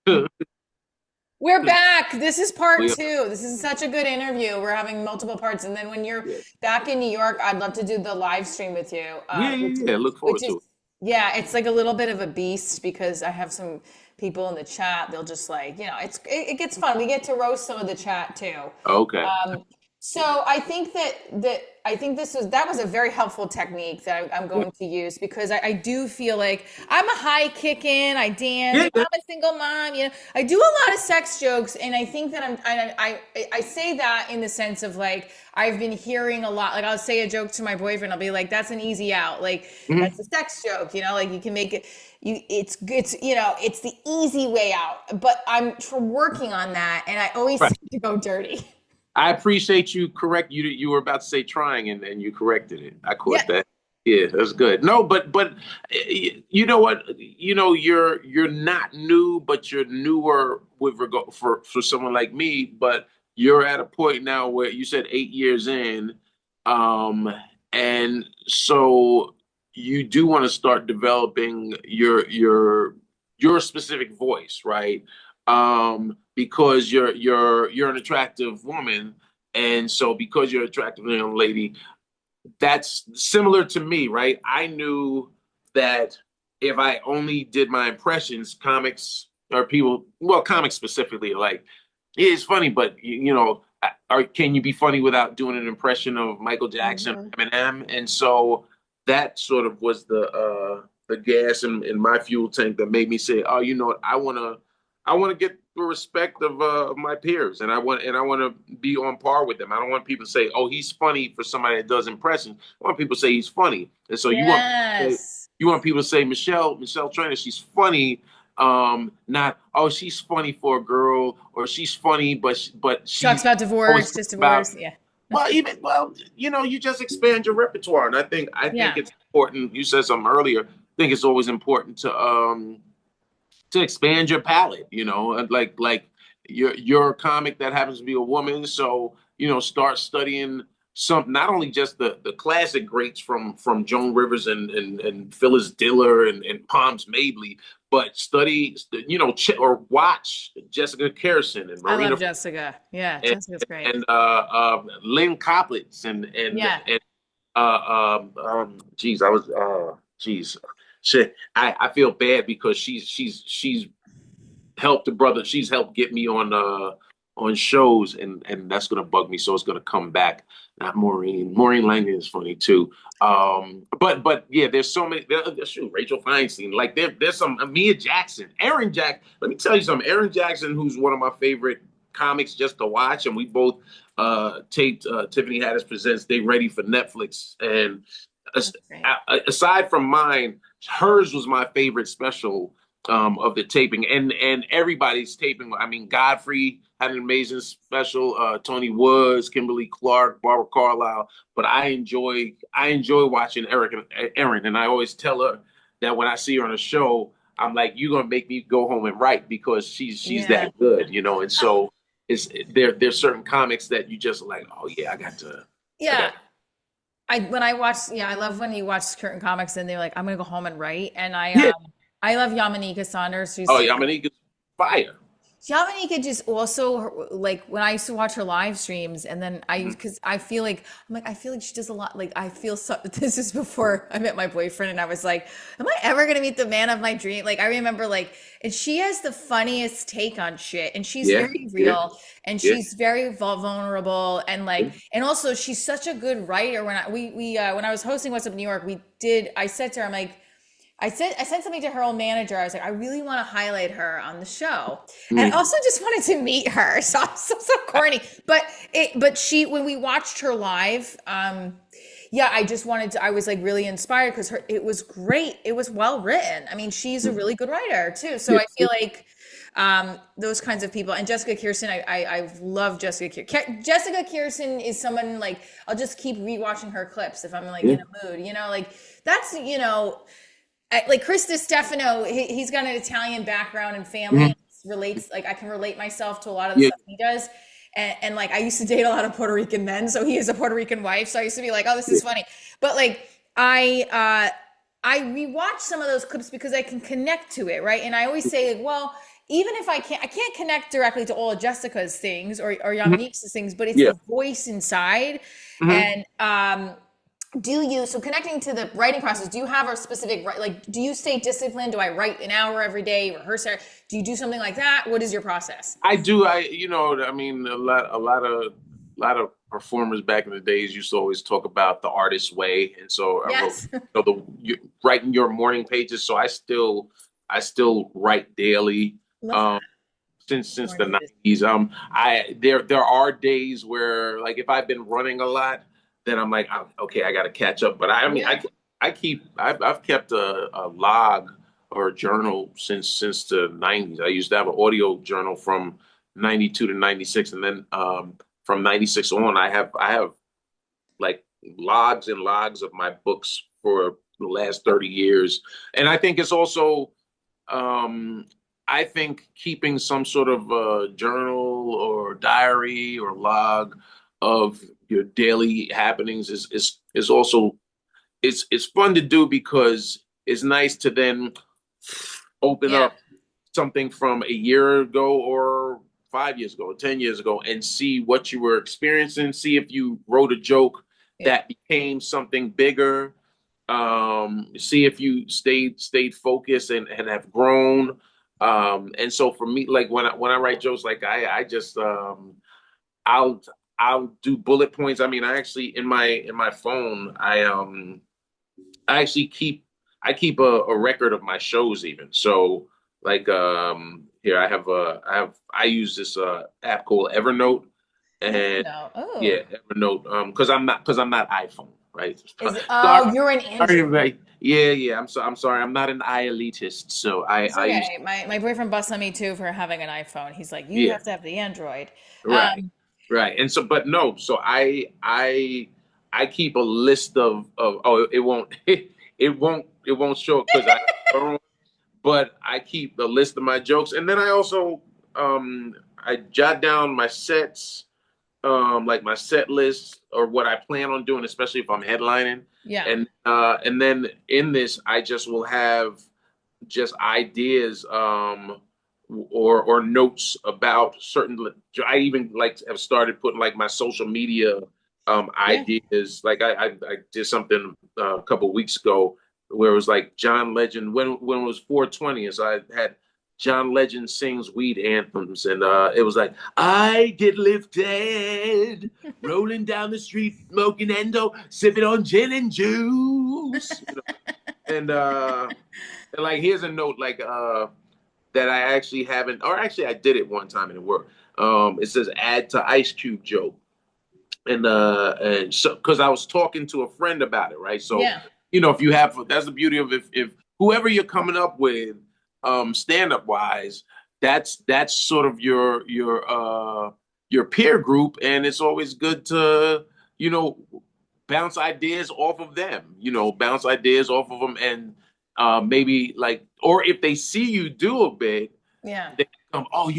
We're back. This is part We, two. This is such a good interview. We're having multiple parts, and then when you're yeah, back in New York, I'd love to do the live stream with you. yeah, yeah, yeah. Look Which forward is, to it. yeah, it's like a little bit of a beast because I have some people in the chat. They'll just like, it gets fun. We get to roast some of the chat too. Okay. Um, so I think that I think that was a very helpful technique that I'm Yeah, going to use because I do feel like I'm a high kicking, I dance, yeah, yeah. I'm a single mom, I do a lot of sex jokes, and I think that I say that in the sense of like I've been hearing a lot. Like I'll say a joke to my boyfriend, I'll be like, "That's an easy out," like Mhm. that's a sex joke, like you can make it. It's the easy way out. But I'm working on that, and I always Right. seem to go dirty. I appreciate you correct you were about to say trying and you corrected it. I Yeah. caught that. Yeah, that's good. No, but you know what? You're not new, but you're newer with regard for someone like me. But you're at a point now where you said 8 years in, um, and so you do want to start developing your specific voice, right? Because you're an attractive woman, and so because you're an attractive young lady, that's similar to me, right? I knew that if I only did my impressions, comics or people, well, comics specifically, are like, yeah, it's funny, but can you be funny without doing an impression of Michael Jackson, Mhm. or Eminem? And so that sort of was the gas in my fuel tank that made me say, oh, you know what, I want to get the respect of my peers, and I want to be on par with them. I don't want people to say, "Oh, he's funny" for somebody that does impressions. I want people to say he's funny, and so Yes. you want people to say Michelle Trainer, she's funny. Not, oh, she's funny for a girl, or she's funny, but Talks she's about always divorce, just about. divorce. Yeah. Well, you just expand your repertoire, and I think Yeah. it's important. You said something earlier. I think it's always important to expand your palette, and like you're a comic that happens to be a woman, so start studying some, not only just the classic greats from Joan Rivers and Phyllis Diller and Palms Mably, but study, or watch Jessica Harrison and I Marina love Jessica. Yeah, and, Jessica's great. Lynn Coplitz Yeah. and geez, I was geez, shit. I feel bad because she's helped the brother. She's helped get me on shows, and that's gonna bug me. So it's gonna come back. Not Maureen. Maureen Langdon is funny too. But yeah, there's so many. Shoot, Rachel Feinstein. Like there's some Mia Jackson, Aaron Jack. Let me tell you something. Aaron Jackson, who's one of my favorite comics just to watch, and we both taped Tiffany Haddish Presents They Ready for Netflix, and That's great. aside from mine, hers was my favorite special of the taping, and everybody's taping. I mean, Godfrey had an amazing special. Tony Woods, Kimberly Clark, Barbara Carlisle. But I enjoy watching Eric and Erin, and I always tell her that when I see her on a show, I'm like, you're gonna make me go home and write because she's Yeah. that good. And so there's certain comics that you just like, oh yeah, I Yeah. got I love when you watch certain comics and they're like, I'm gonna go home and write. And yeah. I love Yamanika Saunders. Oh yeah, I mean, he gets fire. Javanika just also like when I used to watch her live streams, and then Mhm. because I feel like she does a lot. Like I feel so. This is before I met my boyfriend, and I was like, am I ever gonna meet the man of my dream? Like I remember like, and she has the funniest take on shit, and she's Yeah, very yeah, real, and yeah. she's very vulnerable, and Yeah. and also she's such a good writer. When I was hosting What's Up New York, I said to her, I'm like. I sent something to her old manager. I was like, I really want to highlight her on the show, and Mhm. also just wanted to meet her. So I'm so corny, but she when we watched her live, yeah, I just wanted to. I was like really inspired because her it was great. It was well written. I mean, she's a really good writer too. So Yeah, I feel like those kinds of people and Jessica Kirsten, I love Jessica Kirsten. Jessica Kirsten is someone like I'll just keep rewatching her clips if I'm like yeah. in a mood. Like that's like Chris Stefano, he's got an Italian background and family. Mhm. And relates like I can relate myself to a lot of the Yeah, stuff he does. And like I used to date a lot of Puerto Rican men, so he has a Puerto Rican wife. So I used to be like, oh, this yeah. is funny. But like I rewatch some of those clips because I can connect to it, right? And I always say, like, well, even if I can't connect directly to all of Jessica's things or Mhm. Yamanique's things, but it's Yeah. the voice inside. Hmm. And do you, so connecting to the writing process, do you have a specific, like, do you stay disciplined? Do I write an hour every day, rehearse it? Do you do something like that? What is your process? I do. I mean, a lot of performers back in the days used to always talk about the artist's way, and so I wrote, Yes. writing your morning pages. So I still write daily. Love Um, that. since Morning the pages. 90s. I there are days where like if I've been running a lot, then I'm like, "Oh, okay, I got to catch up." But I mean, Yeah. I've kept a log or a journal since the 90s. I used to have an audio journal from 92 to 96, and then from 96 on, I have like logs and logs of my books for the last 30 years. And I think it's also um, I think keeping some sort of journal or diary or log of your daily happenings is also it's fun to do because it's nice to then open Yeah. up something from a year ago or 5 years ago, or 10 years ago, and see what you were experiencing, see if you wrote a joke Yeah. that became something bigger, see if you stayed focused and have grown. And so for me, like when I write jokes, like I just I'll I'll do bullet points. I mean, I actually in my phone, I actually keep a record of my shows even. So like here I use this app called Evernote, Never and know. yeah, Oh, Evernote because I'm not iPhone, right? is it? Sorry, Oh, you're an sorry, Android. right. Yeah, I'm sorry. I'm not an elitist, so I It's I use okay. My boyfriend busts on me too for having an iPhone. He's like, you yeah, have to have the Android. right. Right. And so but no, so I keep a list of oh it won't it won't show because I but I keep a list of my jokes, and then I also I jot down my sets, like my set list or what I plan on doing, especially if I'm headlining, Yeah. and then in this I just will have just ideas or notes about certain. I even like have started putting like my social media Yeah. ideas. Like I did something a couple of weeks ago where it was like John Legend when it was 420, and so I had John Legend sings weed anthems, and it was like I get lifted, rolling down the street, smoking endo, sipping on gin and juice, and like here's a note like that I actually haven't, or actually I did it one time and it worked. It says add to Ice Cube joke, and so because I was talking to a friend about it, right? So Yeah. if you have, that's the beauty of if whoever you're coming up with, stand up wise, that's sort of your peer group, and it's always good to you know bounce ideas off of them, bounce ideas off of them, and maybe like, or if they see you do a bit, Yeah. they come, oh,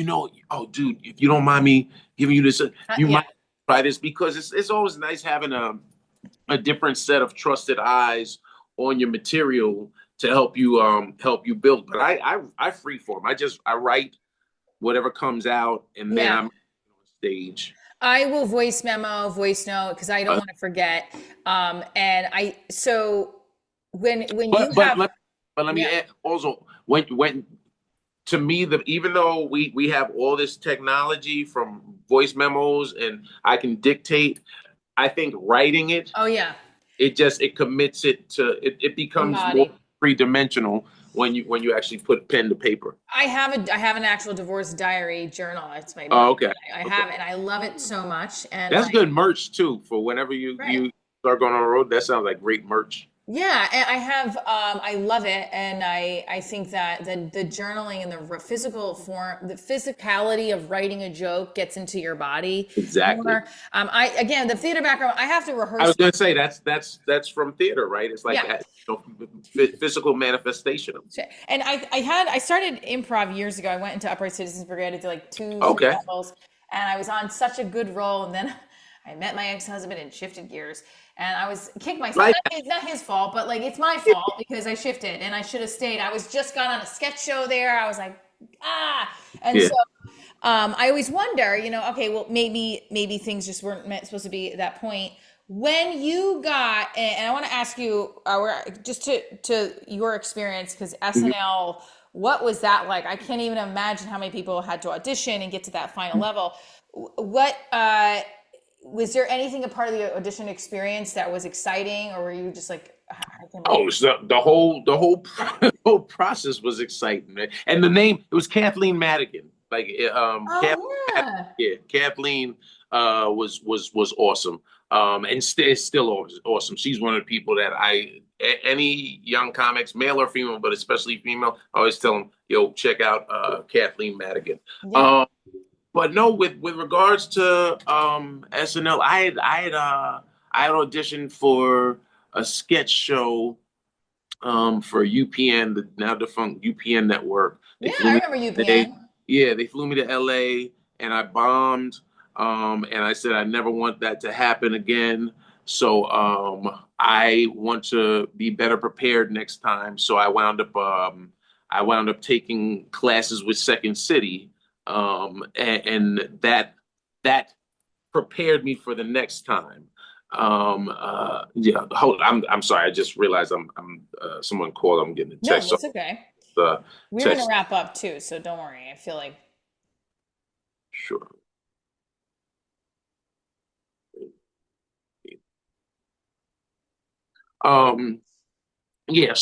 oh, dude, if you don't mind me giving you this, you Yeah. might try this because it's always nice having a different set of trusted eyes on your material to help you build. But I freeform. I write whatever comes out, and then Yeah. I'm on stage. I will voice memo, voice note because I don't Uh, want to forget. And I so when you but but have let me yeah. add also when to me that even though we have all this technology from voice memos and I can dictate, I think writing it Oh yeah. it commits it to it becomes more Embody. three-dimensional when you actually put pen to paper. I have an actual divorce diary journal. It's my book. Oh, okay. I Okay. have it and I love it so much. And That's like good merch too for whenever you right. you start going on the road. That sounds like great merch. Yeah, and I have I love it, and I think that the journaling and the physical form, the physicality of writing a joke gets into your body Exactly. more. I again the theater background. I have to I was rehearse. gonna say that's from theater, right? It's like Yeah, physical manifestation. and I started improv years ago. I went into Upright Citizens Brigade. I did like two, three Okay. levels, and I was on such a good roll. And then I met my ex-husband and shifted gears, and I was kicked myself. Like It's not his fault, but like it's my fault because I shifted and I should have stayed. I was just got on a sketch show there. I was like, And Yeah. so I always wonder, okay, well, maybe things just weren't supposed to be at that point. When you got, and I want to ask you, just to your experience, because Mhm. SNL, what was that like? I can't even imagine how many people had to audition and get to that final level. What was there anything a part of the audition experience that was exciting, or were you just like, I can't believe? Oh, so whole process was exciting, man. And the name, it was Kathleen Madigan. Like Oh yeah, yeah, Kathleen was awesome. And is still awesome. She's one of the people that any young comics, male or female, but especially female, I always tell them, yo, check out Kathleen Madigan. yeah. Um, but no, with regards to SNL, I had auditioned for a sketch show for UPN, the now defunct UPN network. They Yeah, flew I me remember to LA. UPN. Yeah, they flew me to LA and I bombed. And I said I never want that to happen again. So I want to be better prepared next time. So I wound up taking classes with Second City. And that prepared me for the next time. Yeah, hold. I'm sorry. I just realized I'm someone called. I'm getting a No, text. So that's okay. the We're gonna text. wrap up too, so don't worry. I feel like Sure. Um. Yeah.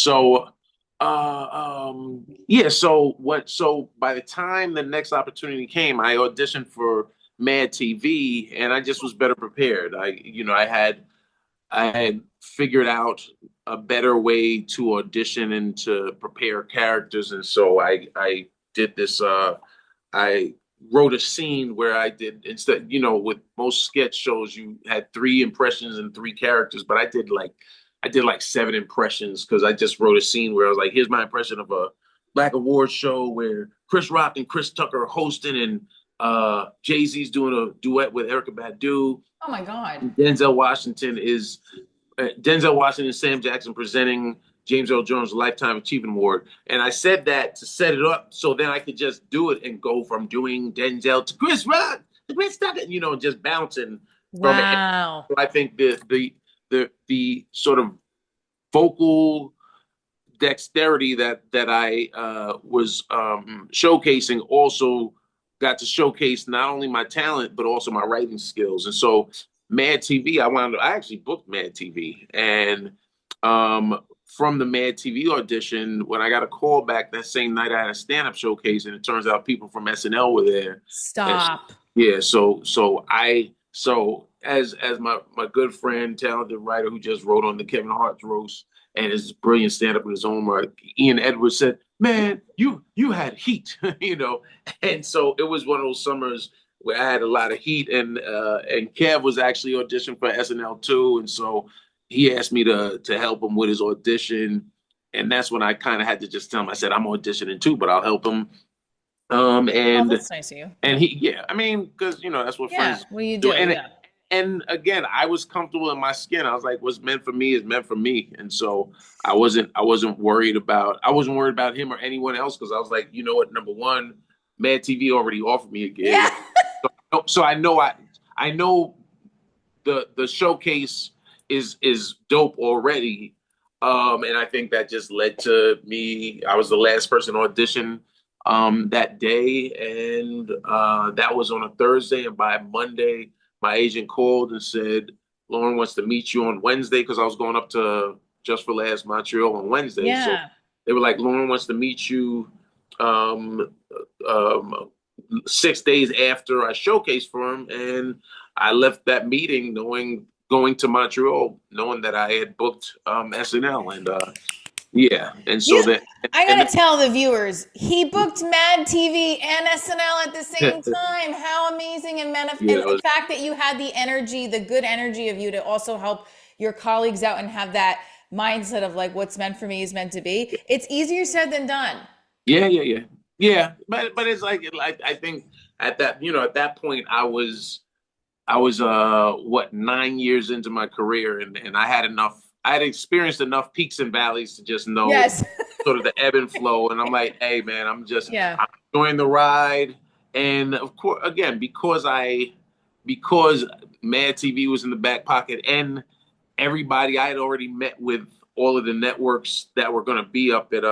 Yeah. So by the time the next opportunity came, I auditioned for Mad TV, and I just was better prepared. I had figured out a better way to audition and to prepare characters, and so I did this. I wrote a scene where I did instead. With most sketch shows, you had three impressions and three characters, but I did like seven impressions because I just wrote a scene where I was like, "Here's my impression of a Black Award show where Chris Rock and Chris Tucker are hosting, and Jay-Z's doing a duet with Erica Badu. oh my God. Denzel Washington is Denzel Washington and Sam Jackson presenting James Earl Jones Lifetime Achievement Award. And I said that to set it up so then I could just do it and go from doing Denzel to Chris Rock to Chris Tucker, just bouncing from it. Wow. So I think the sort of vocal dexterity that I was showcasing also got to showcase not only my talent but also my writing skills. And so Mad TV, I actually booked Mad TV, and from the Mad TV audition, when I got a call back that same night, I had a stand up showcase, and it turns out people from SNL were there. And Stop. yeah, so as my good friend, talented writer who just wrote on the Kevin Hart's roast and is brilliant stand up in his own right, Ian Edwards said, "Man, you had heat," and so it was one of those summers where I had a lot of heat, and Kev was actually auditioned for SNL too, and so he asked me to help him with his audition, and that's when I kind of had to just tell him, I said, "I'm auditioning too, but I'll help him." Um, Oh, and that's nice of you. and he, yeah, I mean, because that's what Yeah, friends well, you do. do. Yeah. And again, I was comfortable in my skin. I was like, what's meant for me is meant for me. And so I wasn't worried about him or anyone else because I was like, you know what? Number one, Mad TV already offered me a Yeah. gig. So I know the showcase is dope already. And I think that just led to me. I was the last person to audition that day, and that was on a Thursday. And by Monday, my agent called and said, "Lauren wants to meet you on Wednesday," because I was going up to Just for Last Montreal on Wednesday. So Yeah. they were like, "Lauren wants to meet you." Um, um, 6 days after I showcased for him, and I left that meeting going to Montreal, knowing that I had booked SNL, and yeah, and so You, that I and gotta tell the viewers, he booked Mad TV and SNL at the same then, time. How amazing and yeah, and it the was fact that you had the energy, the good energy of you to also help your colleagues out and have that mindset of like what's meant for me is meant to be. It's easier said than done. yeah. But it's like I think at that point I was what 9 years into my career, and I had experienced enough peaks and valleys to just know Yes. sort of the ebb and flow. And I'm like, hey man, Yeah. enjoying the ride, and of course, again, because Mad TV was in the back pocket, and everybody I had already met with all of the networks that were going to be up at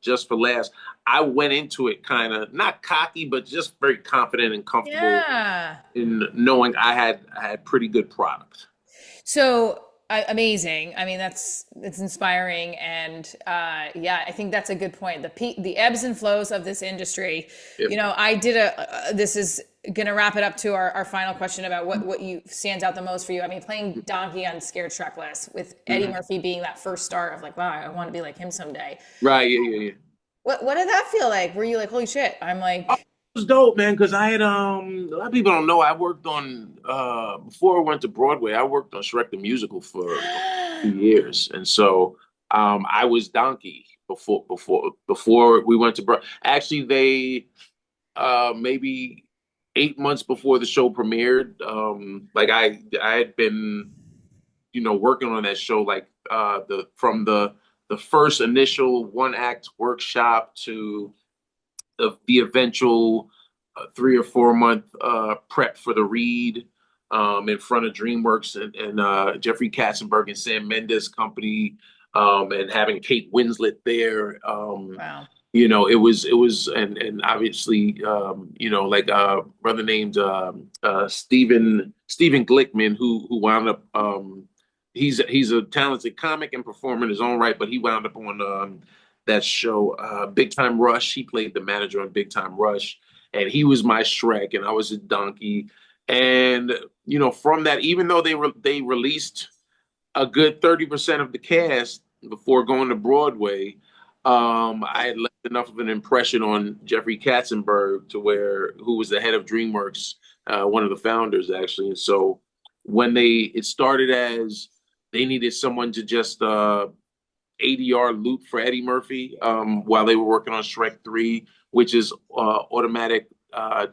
Just for Laughs. I went into it kind of not cocky, but just very confident and comfortable Yeah. in knowing I had pretty good product. So amazing. I mean, it's inspiring, and yeah, I think that's a good point. The ebbs and flows of this industry. Yep. You know, I did this is gonna wrap it up to our final question about what you stands out the most for you. I mean, playing Donkey on Scared Trackless with Eddie Mhm. Murphy being that first start of like, wow, I want to be like him someday. Right. Yeah. Yeah. Yeah. What did that feel like? Were you like, holy shit? I'm Oh, like, it was dope, man. Because I had a lot of people don't know I worked on before I went to Broadway. I worked on Shrek the Musical for 2 years, and so I was Donkey before we went to Broadway. Actually, they maybe 8 months before the show premiered. Like I had been working on that show like the first initial one act workshop to the eventual 3 or 4 month prep for the read in front of DreamWorks and Jeffrey Katzenberg and Sam Mendes company, and having Kate Winslet there. wow, It was and obviously like brother named Stephen Glickman who wound up he's a talented comic and performer in his own right, but he wound up on that show Big Time Rush. He played the manager on Big Time Rush, and he was my Shrek and I was a donkey. And from that, even though they released a good 30% of the cast before going to Broadway, I had left enough of an impression on Jeffrey Katzenberg who was the head of DreamWorks, one of the founders actually. And so when it started as they needed someone to just ADR loop for Eddie Murphy while they were working on Shrek 3, which is automatic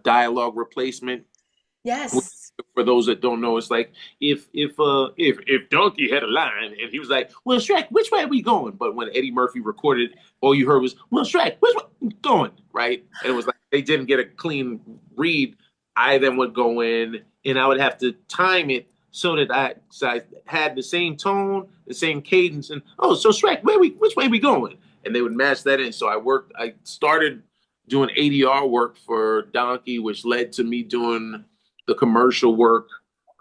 dialogue replacement. yes, For those that don't know, it's like if Donkey had a line and he was like, "Well, Shrek, which way are we going?" But when Eddie Murphy recorded, all you heard was, "Well, Shrek, which way are we going?" Right? And it was like they didn't get a clean read. I then would go in and I would have to time it so I had the same tone, the same cadence, and oh, so Shrek, which way are we going? And they would match that in. So I started doing ADR work for Donkey, which led to me doing the commercial work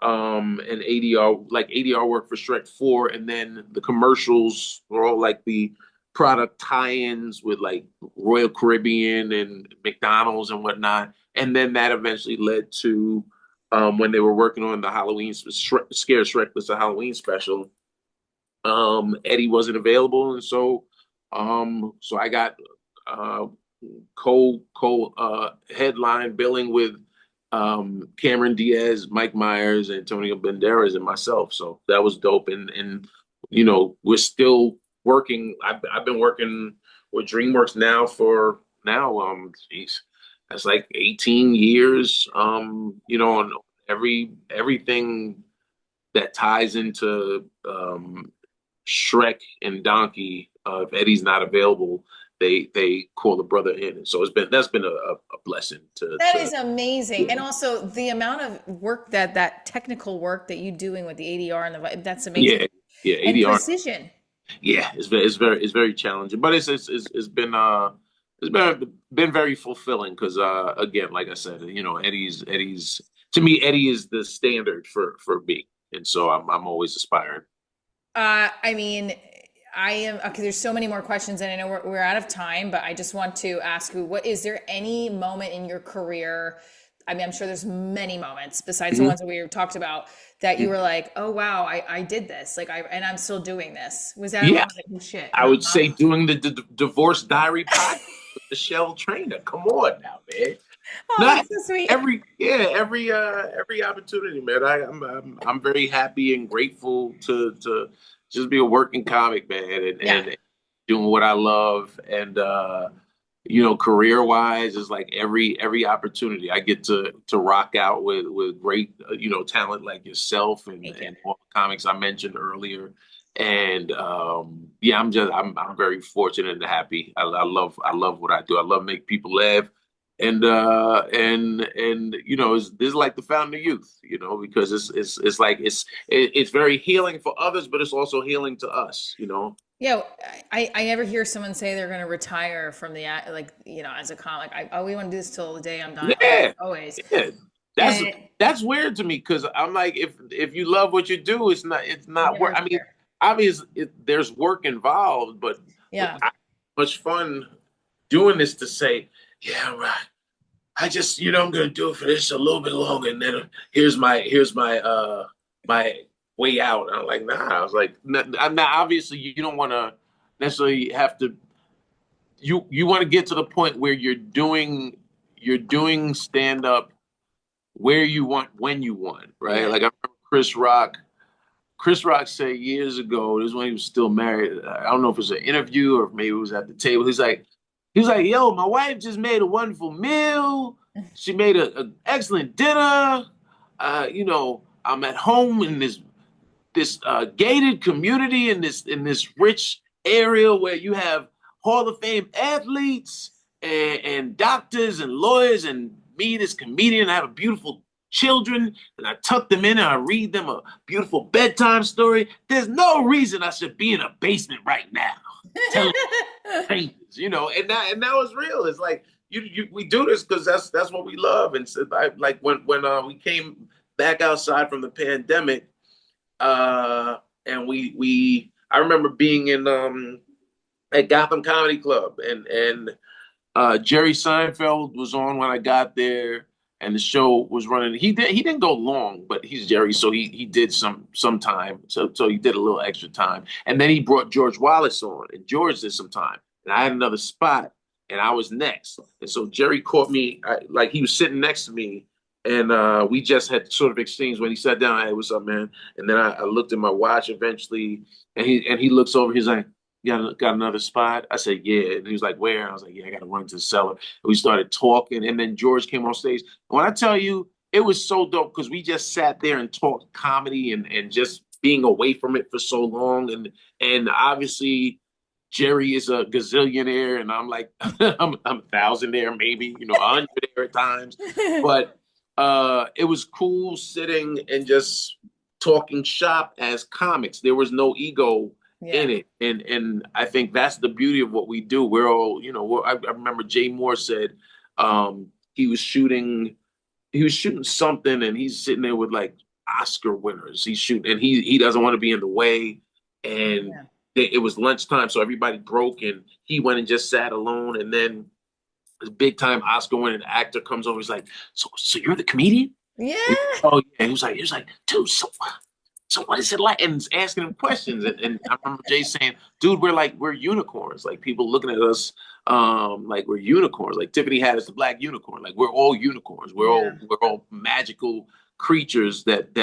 and ADR work for Shrek 4, and then the commercials were all like the product tie-ins with like Royal Caribbean and McDonald's and whatnot. And then that eventually led to when they were working on the Scare Shrekless, the Halloween special. Eddie wasn't available, and so I got uh, co headline billing with Cameron Diaz, Mike Myers, Antonio Banderas, and myself. So that was dope. And we're still working. I've been working with DreamWorks now for geez, that's like 18 years. On everything that ties into Shrek and Donkey. If Eddie's not available, they call the brother in, and so that's been a blessing that to is amazing. And yeah. also the amount of work that technical work that you doing with the ADR and that's amazing. Yeah, yeah, And ADR. precision. Yeah, it's very challenging, but it's been very fulfilling because again, like I said, Eddie's to me Eddie is the standard for me, and so I'm always aspiring. I mean, I am okay. There's so many more questions, and I know we're out of time, but I just want to ask you, what is there any moment in your career? I mean, I'm sure there's many moments besides the Mhm. ones that we talked about that you were like, oh wow, I did this. Like and I'm still doing this. Was that a Yeah, moment like, oh shit, I would say doing the Divorce Diary podcast with Michelle Trainer. Come on now, man. Oh, Not that's so sweet. every opportunity, man. I'm very happy and grateful to just be a working comic, man, and Yeah. doing what I love, and career wise is like every opportunity I get to rock out with great talent like yourself Thank you. and all the comics I mentioned earlier. And yeah, I'm very fortunate and happy. I love what I do. I love make people laugh. and this is like the fountain of youth, because it's like it's very healing for others, but it's also healing to us. Yeah, I never hear someone say they're going to retire from the like as a comic. We want to do this till the day I'm dying, Yeah, always. yeah. That's And that's weird to me because I'm like, if you love what you do, it's not never work. I mean, retire. obviously there's work involved, but Yeah. much fun doing this to say, yeah, right. I just, I'm gonna do it for this a little bit longer, and then here's my way out. And I'm like, nah. I was like, I'm not. Obviously, you don't want to necessarily have to. You want to get to the point where you're doing stand up where you want when you want, right? Yeah. Like I remember Chris Rock. Chris Rock said years ago, this is when he was still married. I don't know if it was an interview or maybe it was at the table. He was like, yo, my wife just made a wonderful meal. She made an excellent dinner. I'm at home in this gated community in this rich area where you have Hall of Fame athletes and doctors and lawyers and me, this comedian. I have a beautiful children and I tuck them in and I read them a beautiful bedtime story. There's no reason I should be in a basement right now telling strangers. And that was real. It's like we do this because that's what we love. And so like when we came back outside from the pandemic, uh, and I remember being in at Gotham Comedy Club, and Jerry Seinfeld was on when I got there, and the show was running. He didn't go long, but he's Jerry, so he did some time, so he did a little extra time, and then he brought George Wallace on, and George did some time, and I had another spot, and I was next, and so Jerry caught me, like he was sitting next to me, and we just had sort of exchanged when he sat down. Hey, what's up, man? And then I looked at my watch eventually, and he looks over. He's like, got another spot? I said, yeah. And he was like, where? And I was like, yeah, I got to run to the cellar. And we started talking. And then George came on stage. And when I tell you, it was so dope because we just sat there and talked comedy and just being away from it for so long. And obviously, Jerry is a gazillionaire, and I'm like, I'm a thousandaire, maybe, a hundredaire at times. But it was cool sitting and just talking shop as comics. There was no ego in Yeah. it, and I think that's the beauty of what we do. We're all, I remember Jay Moore said he was shooting something, and he's sitting there with like Oscar winners. He's shooting, and he doesn't want to be in the way, and Yeah. it was lunchtime, so everybody broke, and he went and just sat alone, and then this big time Oscar winning actor comes over. He's like, so you're the comedian? Yeah. Oh yeah. He was like, dude, so what is it like? And he's asking him questions. And I remember Jay saying, dude, we're unicorns. Like people looking at us like we're unicorns. Like Tiffany Haddish, the black unicorn. Like we're all unicorns. We're Yeah. all we're all magical creatures that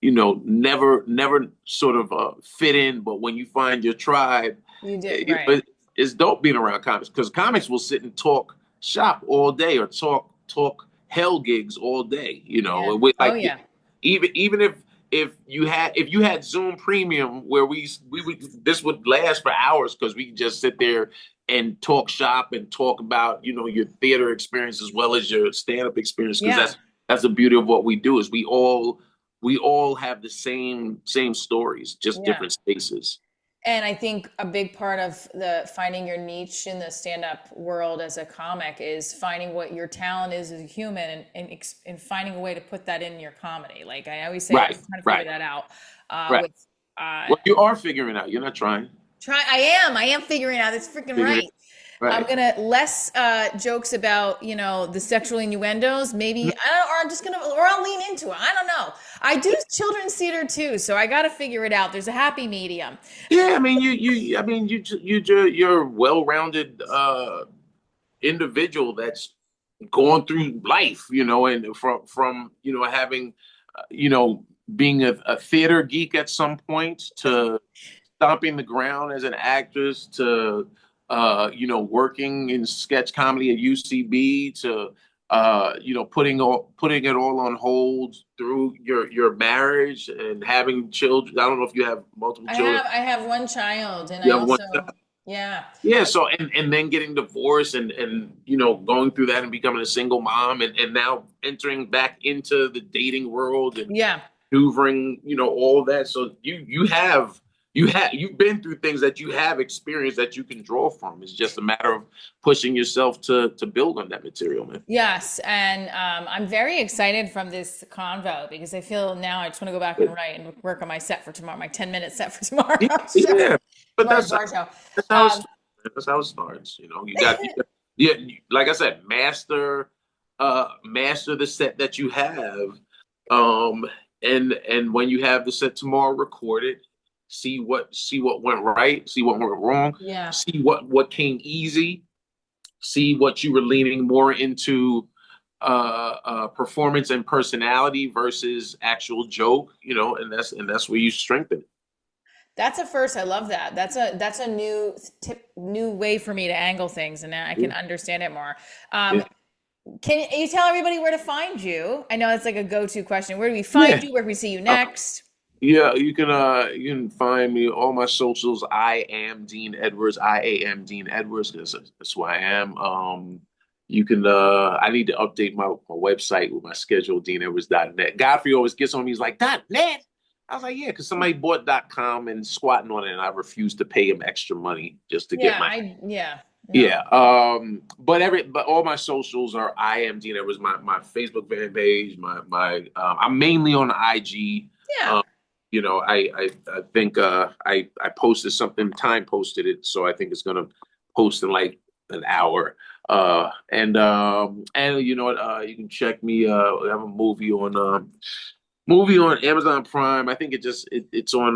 never sort of fit in. But when you find your tribe, You did it, right. it's dope being around comics because comics will sit and talk shop all day or talk hell gigs all day. Yeah. And we Oh like yeah. even if you had Zoom Premium where we would this would last for hours because we could just sit there and talk shop and talk about your theater experience as well as your stand up experience because Yeah. that's the beauty of what we do is we all have the same stories just Yeah. different spaces. And I think a big part of the finding your niche in the stand-up world as a comic is finding what your talent is as a human and finding a way to put that in your comedy. Like I always say, I'm Right, trying to figure right, that out. right. With Well, you are figuring out. You're not trying. I am figuring out. That's freaking Figuring it. right. I'm Right. gonna less jokes about the sexual innuendos. Maybe I don't, or I'm just gonna, or I'll lean into it. I don't know. I do children's theater too, so I got to figure it out. There's a happy medium. Yeah, I mean, I mean, you're a well-rounded individual that's going through life, and from having, you know, being a theater geek at some point to stomping the ground as an actress to working in sketch comedy at UCB to putting it all on hold through your marriage and having children. I don't know if you have multiple I children. have I have one child, and You I have one also child. Yeah. Yeah, so and then getting divorced and going through that and becoming a single mom and now entering back into the dating world and Yeah. maneuvering, all of that. So you've been through things that you have experienced that you can draw from. It's just a matter of pushing yourself to build on that material, man. Yes, and I'm very excited from this convo because I feel now I just want to go back and write and work on my set for tomorrow, my 10-minute set for Yeah, tomorrow's show, yeah. But tomorrow's bar show. that's how it Um, starts. That's how it starts. Yeah, like I said, master the set that you have. Um, and when you have the set tomorrow, record it. See what went right. See what went wrong. yeah, See what came easy. See what you were leaning more into performance and personality versus actual joke. And that's where you strengthen it. that's a first. I love that. That's a new tip, new way for me to angle things, and now I Yeah, can understand it more. yeah. Can you tell everybody where to find you? I know it's like a go-to question. Where do we find Yeah. you? Where can we see you Uh, next? Yeah, you can find me all my socials. I am Dean Edwards. Dean Edwards. That's who I am. You can I need to update my website with my schedule, deanedwards.net. Godfrey always gets on me, he's like, .net? I was like, yeah, because somebody bought .com and squatting on it, and I refused to pay him extra money just to get Yeah, my yeah, no, yeah. But all my socials are I am Dean Edwards, my Facebook fan page, my I'm mainly on IG. yeah. Um, I think I posted something, time posted it, so I think it's gonna post in like an hour. And you know what, you can check me, I have a movie on Amazon Prime. I think it's on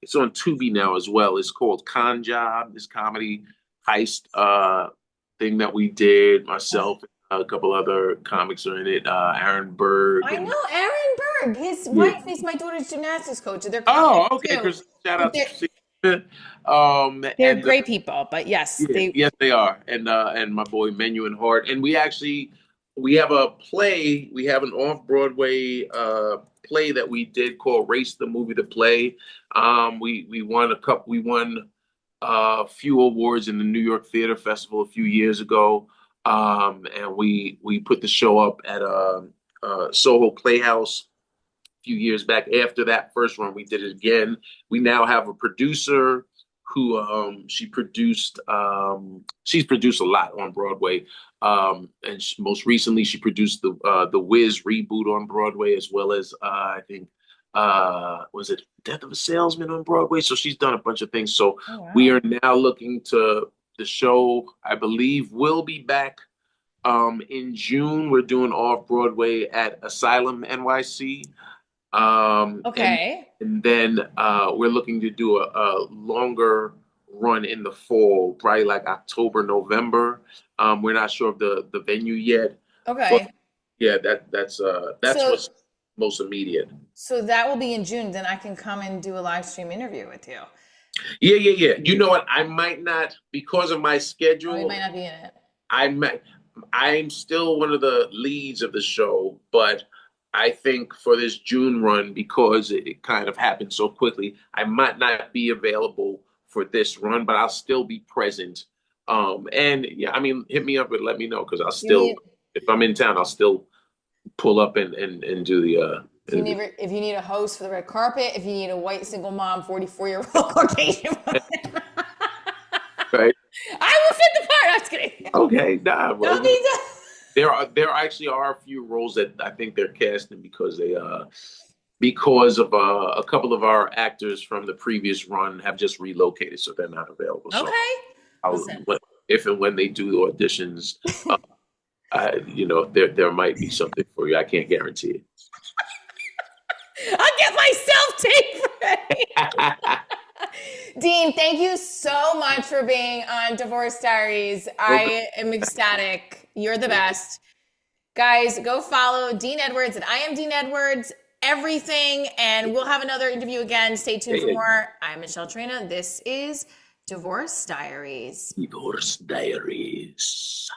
Tubi now as well. It's called Con Job, this comedy heist thing that we did. Myself and a couple other comics are in it. Aaron Berg I and know Aaron Berg. His yeah. wife is my daughter's gymnastics coach. They're Oh, comics okay, too, Chris. Shout but out to Christine. they're And great people. But yes, yeah, they. yes, they are. And my boy Menu and Hart. And we have a play. We have an off Broadway play that we did called Race the Movie to Play. We won a cup. We won a few awards in the New York Theater Festival a few years ago. And we put the show up at Soho Playhouse few years back. After that first run, we did it again. We now have a producer who she's produced a lot on Broadway. And most recently she produced the Wiz reboot on Broadway, as well as I think was it Death of a Salesman on Broadway. So she's done a bunch of things. So Oh we wow. are now looking to the show, I believe, will be back in June. We're doing off Broadway at Asylum NYC. Um, and Okay. and then we're looking to do a longer run in the fall, probably like October, November. We're not sure of the venue yet, but Okay. yeah, that's So what's most immediate. so that will be in June. Then I can come and do a live stream interview with you. Yeah, yeah, yeah. You know what? I might not because of my Oh, you schedule. might not be in it. I might. I'm still one of the leads of the show, but I think for this June run, because it kind of happened so quickly, I might not be available for this run, but I'll still be present. And yeah, I mean, hit me up and let me know because I'll If you still, need if I'm in town, I'll still pull up and do the interview. if you need a host for the red carpet, if you need a white single mom, 44-year-old Caucasian woman, Right? I will fit the part. I was kidding. Okay, nah. That'll Well, be there actually are a few roles that I think they're casting because of a couple of our actors from the previous run have just relocated, so they're not available. So okay. I'll, Listen, if and when they do the auditions, there might be something for you. I can't guarantee I'll get myself taped ready. it. Dean, thank you so much for being on Divorce Diaries. Okay. I am ecstatic. You're the best. Guys, go follow Dean Edwards and I am Dean Edwards, everything. And we'll have another interview again. Stay tuned for Yeah, more. I'm Michelle Trina. This is Divorce Diaries. Divorce Diaries.